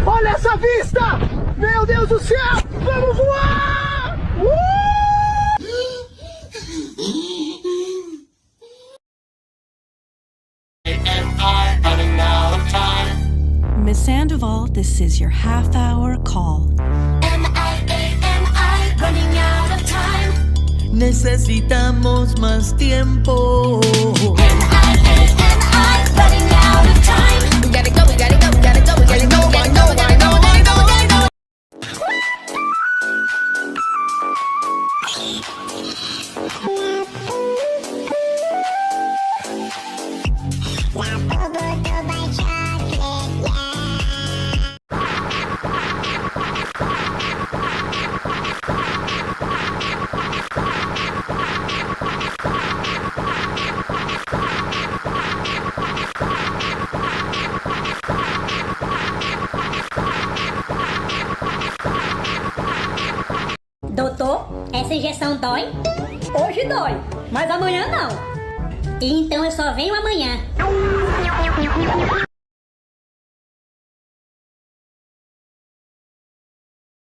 Olha essa vista! Meu Deus do céu! Vamos voar! Miss Sandoval, this is your half-hour call. M-I-A-M-I, running out of time. Necesitamos más tiempo. M-I-A-M-I, running out of time. We gotta go, we gotta go, we gotta go, we gotta go, we gotta go, we gotta go, we gotta go, we gotta go. Doutor, essa injeção dói? Hoje dói, mas amanhã não. Então eu só venho amanhã.